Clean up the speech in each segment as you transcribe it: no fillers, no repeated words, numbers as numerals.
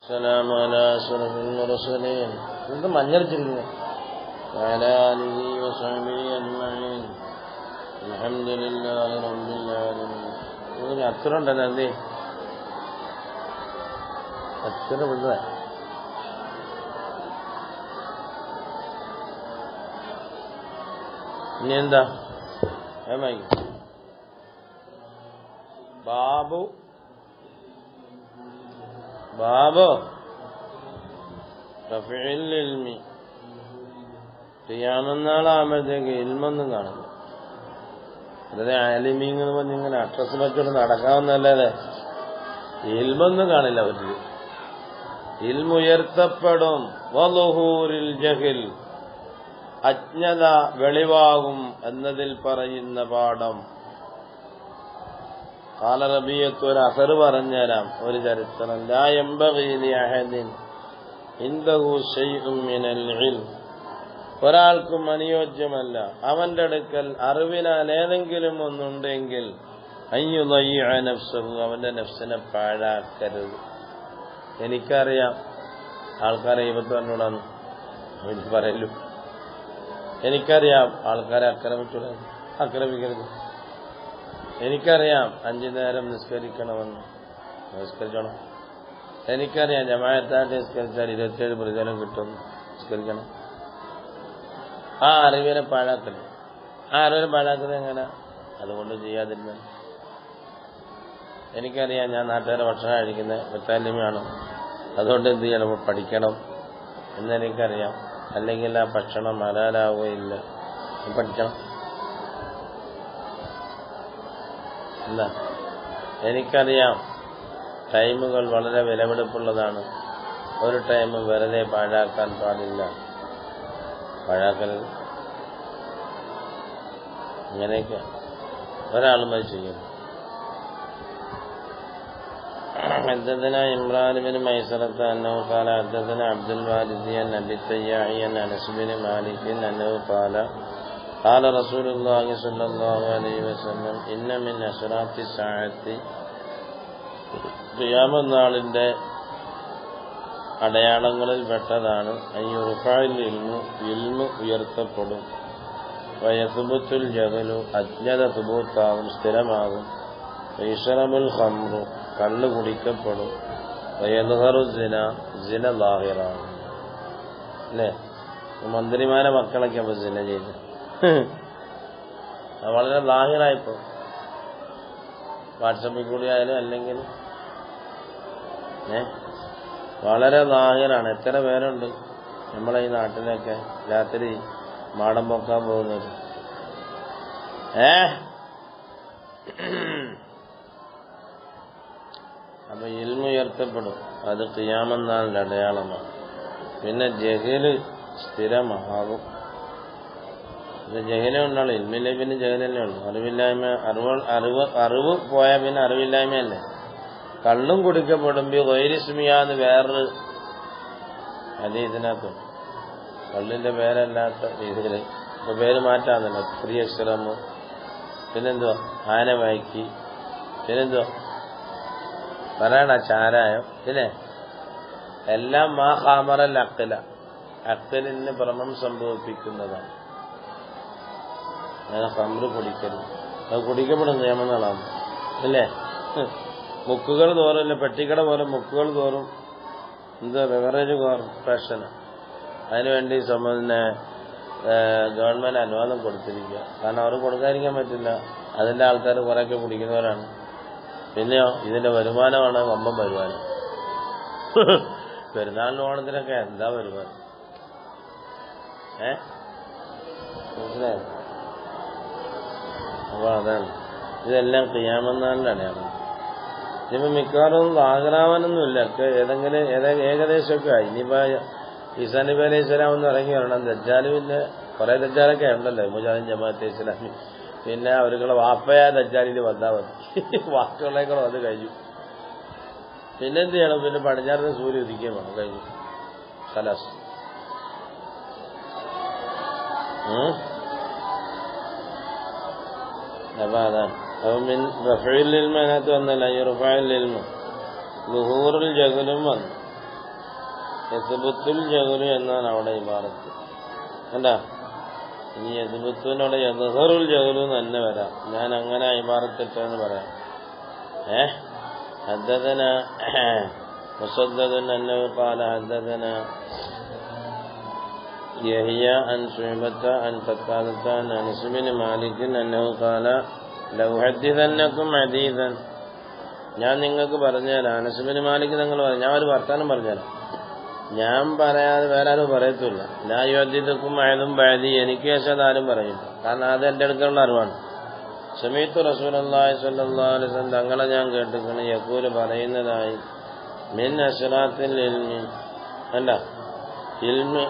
السلام على أشرف المرسلين انتم മഞ്ഞളിച്ചിരിക്കുന്നു وعلى آله وصحبه أجمعين الحمد لله رب العالمين. ഇതിന് അത്ര ഉണ്ടല്ലോ എന്തേ അത്ര വിടുക ഇനി എന്താ ബാബു റഫീഉൽ ഇൽമി ഖിയാമന്നാളാകുമ്പോഴത്തേക്ക് ഇൽമൊന്നും കാണില്ല. അതായത് ആലിമീങ് എന്ന് പറഞ്ഞ് ഇങ്ങനെ അഡ്രസ് വെച്ചോണ്ട് നടക്കാവുന്നല്ലേ, ഇൽമൊന്നും കാണില്ല. അവർക്ക് ഇൽമുയർത്തപ്പെടും. വളുഹൂരിൽ ജഹിൽ, അജ്ഞത വെളിവാകും എന്നതിൽ പറയുന്ന പാഠം. ഖാല റബീഅത്ത്, ഒരു അസർ പറഞ്ഞുതരാം, ഒരു ചരിത്രം. ലാ യംബഗീ ലി അഹദിൻ ഇൻദഹു ശൈഉൻ മിനൽ ഇൽം, ഒരാൾക്കും അനുയോജ്യമല്ല അവന്റെ അടുക്കൽ അറിവിനാൽ ഏതെങ്കിലും ഒന്നുണ്ടെങ്കിൽ അയ്യുളയ്യ നഫ്സഹു, അവന്റെ നഫ്സിനെ പാഴാക്കരുത്. എനിക്കറിയാം ആൾക്കാരെ ഇവത്ത് പറഞ്ഞോളാന്ന് എനിക്ക് പറയലു. എനിക്കറിയാം ആൾക്കാരെ ആക്രമിക്കരുത്. എനിക്കറിയാം 5 നേരം നിസ്കരിക്കണമെന്ന്, നിസ്കരിക്കണം. എനിക്കറിയാം ജമാഅത്തായിട്ട് നിസ്കരിച്ചാൽ 27 പ്രതിഫലം കിട്ടും, നിസ്കരിക്കണം. ആ അറിവിനെ പാഴാക്കരുത്. ആ അറിവിനെ പാഴാക്കുന്നത് എങ്ങനെ? അതുകൊണ്ട് ചെയ്യാതിരുന്ന. എനിക്കറിയാം ഞാൻ നാട്ടുകാരെ ഭക്ഷണം കഴിക്കുന്നത് മുത്താലിമാണ്, അതുകൊണ്ട് എന്ത് ചെയ്യണം, പഠിക്കണം എന്നെനിക്കറിയാം. അല്ലെങ്കിൽ ആ ഭക്ഷണം ഹലാലാവുകയില്ല, പഠിക്കണം. അല്ല, എനിക്കറിയാം ടൈമുകൾ വളരെ വിലപിടിപ്പുള്ളതാണ്, ഒരു ടൈം വെറുതെ പാഴാക്കാൻ പാടില്ല, പാഴാക്കരുത്. ഇങ്ങനെയൊക്കെ ഒരാളും അത് ചെയ്യുന്നു. حدثنا عمران بن ميسرة أنه قال حدثنا عبد الوارث عن أبي التياح عن أنس بن مالك أنه قال قال رسول الله صلى الله عليه وسلم إن من أشراط الساعة, ഖിയാമത്ത് അടയാളങ്ങളിൽ പെട്ടതാണ് അയ്യുർഫഉൽ ഇൽമു ഉയർത്തപ്പെടും, വയസുബത്തുൽ ജഹലു അജ്ഞത സുബൂത്താകും, സ്ഥിരമാകും, വയശ്റബുൽ ഖംറു കള്ള് കുടിക്കപ്പെടും, വയദ്ഹറു സിന ലാഹിറാകും. അല്ലേ, മന്ത്രിമാരെ മക്കളൊക്കെ അപ്പൊ സിന ചെയ്ത് വളരെ ലാഹിറായിപ്പോ. വാട്സപ്പിൽ കൂടി ആയാലും അല്ലെങ്കിൽ വളരെ ലാഹിറാണ്. എത്ര പേരുണ്ട് നമ്മളെ ഈ നാട്ടിലൊക്കെ രാത്രി മാടം പൊക്കാൻ പോകുന്നത്. അപ്പൊ ഇൽമു ഉയർത്തപ്പെടും, അത് ഖിയാമത്ത് നാളിന്റെ അടയാളമാണ്. പിന്നെ ജഹല് സ്ഥിരമാകും. ജഹലേ ഉണ്ടാവും, ഇൽമില്ലേ പിന്നെ ജഹലല്ലേ ഉള്ളു. അറിവില്ലായ്മ, അറിവ് പോയാൽ പിന്നെ അറിവില്ലായ്മയല്ലേ. കള്ളും കുടിക്കപ്പെടുമ്പോ ഗൈരിസ്മിയാന്ന് വേറൊരു ഹദീസിനകത്തുണ്ട്. കള്ളിന്റെ പേരല്ലാത്ത രീതിയില് ഇപ്പൊ പേര് മാറ്റാന്നല്ലോ, പ്രിയശ്രമ്, പിന്നെന്തുവാ ആനവായിക്ക്, പിന്നെന്തുവാ പറയണ ചാരായം, പിന്നെ എല്ലാം മാ ഖാമറൽ അഖ്ല, അഖ്ലിന് ഭ്രമം സംഭവിപ്പിക്കുന്നതാണ്. അങ്ങനെ ഖംറ് കുടിക്കരുത്, അത് കുടിക്കപ്പെടും നിയമങ്ങളാണ്. അല്ലേ, മുക്കുകൾ തോറും, ഇല്ല പെട്ടിക്കട പോലെ മുക്കുകൾ തോറും എന്താ ബെവറേജ് കോർപ്പറേഷന് അതിനുവേണ്ടി ഗവൺമെന്റ് അനുവാദം കൊടുത്തിരിക്കുക. കാരണം അവർക്ക് കൊടുക്കാതിരിക്കാൻ പറ്റില്ല, അതിന്റെ ആൾക്കാർ കുറെയൊക്കെ കുടിക്കുന്നവരാണ്. പിന്നെയോ ഇതിന്റെ വരുമാനമാണ് വമ്പൻ വരുമാനം. പെരുന്നാളിന് ഓണത്തിനൊക്കെ എന്താ വരുമാനം, മനസ്സിലായോ? അപ്പൊ അതാണ്, ഇതെല്ലാം ഖിയാമത്ത് നാളിന്റെ അടയാളം. ഇനിയിപ്പോ മിക്കവാറും ആഗ്രാവാനൊന്നുമില്ല, ഏതെങ്കിലും ഏകദേശമൊക്കെ ആയി. ഇനിയിപ്പോ ഈസാ നബി അലൈഹി സ്വലാം ഒന്ന് ഇറങ്ങി വരണം. ദജ്ജാല് പിന്നെ കുറെ ദജ്ജാലൊക്കെ ഉണ്ടല്ലോ, മുജാഹിദ് ജമാഅത്തെ ഇസ്ലാമി. പിന്നെ അവരുടെ വാപ്പയാ ദജ്ജാലിൽ വന്നാൽ മതി, ബാക്കിയുള്ളേക്കൂടെ വന്ന് കഴിഞ്ഞു. പിന്നെന്ത് ചെയ്യണം, പിന്നെ പടിഞ്ഞാറിന് സൂര്യ ഉദിക്കുകയും വേണം, കഴിഞ്ഞു ഖലാസ്. അപ്പൊ അതാണ്. അപ്പൊ മിൻ റഫഉൽ ഇൽമി അതിനകത്ത് വന്നല്ല, യുർഫഉൽ ഇൽമു ളുഹൂറുൽ ജഹലും വന്നു. യസ്ബുത്തുൽ ജഹ്ലു എന്നാണ് അവിടെ ഇബാറത്ത്. കണ്ടാ, ഇനി യസ്ബുത്തുനോട് യദ്ഹറുൽ ജഹ്ലു തന്നെ വരാം. ഞാൻ അങ്ങനെ ഇബാറത്തിട്ടെന്ന് പറയാം. ഹദ്ദസനാ മുസദ്ദദുൻ അന്നഹു ഖാല ഹദ്ദസനാ യഹ്യ അൻ ശുഅബത അൻ ഖത്താദത അൻ അനസ് ബിൻ മാലിക് അന്നഹു ഖാല ലൗ ഹദ്ദിസന്നകും ഹദീസൻ, ഞാൻ നിങ്ങൾക്ക് പറഞ്ഞുതരാം. അനസ് ബിൻ മാലിക് നിങ്ങൾ പറഞ്ഞു, ഞാൻ ഒരു വർത്താനം പറഞ്ഞുതരാം, ഞാൻ പറയാതെ വേറെ ആരും പറയത്തില്ല. ലാ യുഹദ്ദിസുക്കും അഹദുൻ ബഅദി, എനിക്ക് ശേഷം ആരും പറയില്ല. കാരണം അത് എൻ്റെ അടുക്കലുള്ള അറിവാണ്. സമീഅത്തു റസൂലുള്ളാഹി സ്വല്ലല്ലാഹു അലൈഹി വസല്ലം തങ്ങളെ ഞാൻ കേട്ടിരിക്കുന്നു യഖൂല് പറയുന്നതായി മിൻ അശ്റാത്തിൽ ഇൽമി, അല്ല ഇൽമി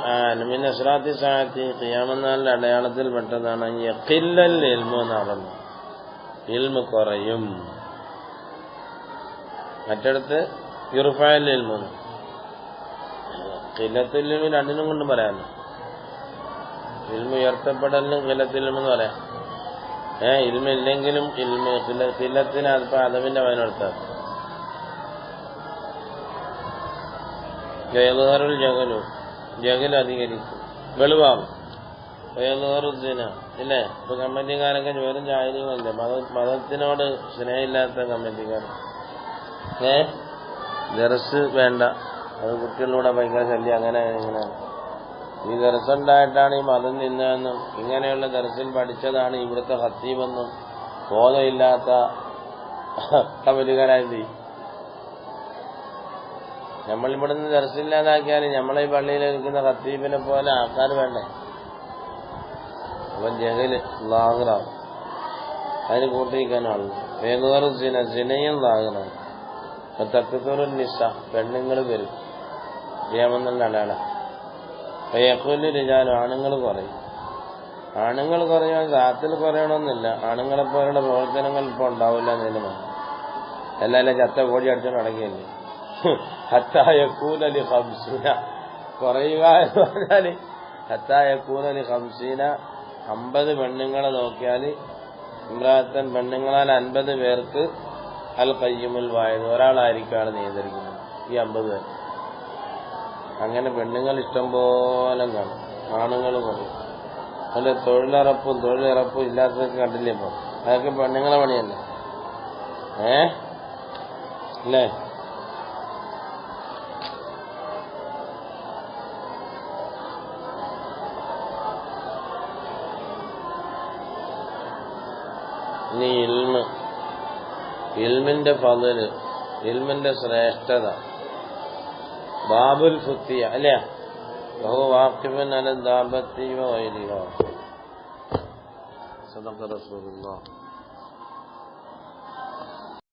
മിൻ അശ്റാത്തി സഅത്തി, ഖിയാമത്ത് നാളിന്റെ അടയാളത്തിൽ പെട്ടതാണ് യഖില്ലൽ ഇൽമു എന്നാണ്. ഇൽമു കുറയും. മറ്റടുത്ത് യുർഫഅൽ ഇൽമു. ഖില്ലത്തുൽ ഇൽമി രണ്ടിനും കൊണ്ടും പറയാമല്ലോ. ഇൽമു ഉയർത്തപ്പെടലിനും ഖില്ലത്തുൽ ഇൽമു എന്ന് പറയാം. ഇൽമില്ലെങ്കിലും ഇൽമു ഖില്ലത്തിന് അതിപ്പോ അദബിന്റെ പതിനെടുത്താൽ യദ്ഹറുൽ ജഹ്ലു, ജഹ്ൽ അധികരിക്കും, വെളിവാകും. യദ്ഹറുദ്ദിന ഇല്ലേ, ഇപ്പൊ കമ്മിറ്റിക്കാരൊക്കെ വെറും ജാഹിലികളല്ലേ, മതത്തിനോട് സ്നേഹമില്ലാത്ത കമ്മിറ്റിക്കാർ. ദർസ് വേണ്ട, അത് കുട്ടികളിലൂടെ ഭയങ്കര ശല്യം, അങ്ങനെ ഇങ്ങനെയാണ്. ഈ ദർസുണ്ടായിട്ടാണ് ഈ മതം നിന്നതെന്നും ഇങ്ങനെയുള്ള ദർസിൽ പഠിച്ചതാണ് ഇവിടുത്തെ ഖത്തീബെന്നും ബോധമില്ലാത്ത കമ്മിറ്റിക്കാരായി. നമ്മളിവിടുന്ന് ദർസില്ലാതാക്കിയാൽ നമ്മളെ ഈ പള്ളിയിൽ ഇരിക്കുന്ന ഖത്തീബിനെ പോലെ ആൾക്കാർ വേണ്ടേ? അപ്പം ജഹല് ലാഹിറാവും. അതിന് കൂട്ടിരിക്കാനാണ് വേഗൂറ് സിനയും ലാഹിറാവും. തക്കത്തൂറുൽ നിസ, പെണ്ണുങ്ങൾ വരും ഖിയാമത്തിന്റെ അടയാളം. യഖൂലു റിജാലു, ആണുങ്ങൾ കുറയും. ആണുങ്ങൾ കുറയാൻ ദാത്തിൽ കുറയണമെന്നില്ല, ആണുങ്ങളെപ്പോലുള്ള പ്രവർത്തനങ്ങൾ ഇപ്പോൾ ഉണ്ടാവില്ല എന്നതിന് മാത്രം. എല്ലാവരും ചത്ത കോടി അടിച്ചോണ്ട് അടങ്ങിയല്ലേ. ഹത്താ യകൂന ലി ഖംസീന, കുറയുക എന്ന് പറഞ്ഞാല് ഹത്താ യകൂന ലി ഖംസീന, 50 പെണ്ണുങ്ങളെ നോക്കിയാൽ ഇമ്രാത്തൻ, പെണ്ണുങ്ങളാൽ 50 പേർക്ക് അൽ ഖയ്യിമുൽ വാഹിദ്, ഒരാളായിരിക്കാണ് നിയന്ത്രിക്കുന്നത് ഈ 50 പേർ. അങ്ങനെ പെണ്ണുങ്ങൾ ഇഷ്ടം പോലെ കാണും, ആണുങ്ങൾ പറയും. അല്ല തൊഴിലുറപ്പും ഇല്ലാത്തതൊക്കെ കണ്ടില്ലേ ഇപ്പൊ? അതൊക്കെ പെണ്ണുങ്ങളെ പണിയല്ലേ? അല്ലേ? ഇനി ഇൽമിന്റെ ഫള്, ഇൽമിന്റെ ശ്രേഷ്ഠത. ബാബുൽ ഫുത്തിയ അല്ലേ, വഹുവ വാഖിഫുൻ അല ദാബത്തി വഗൈരിഹാ. സദഖ റസൂലുള്ളാഹ്.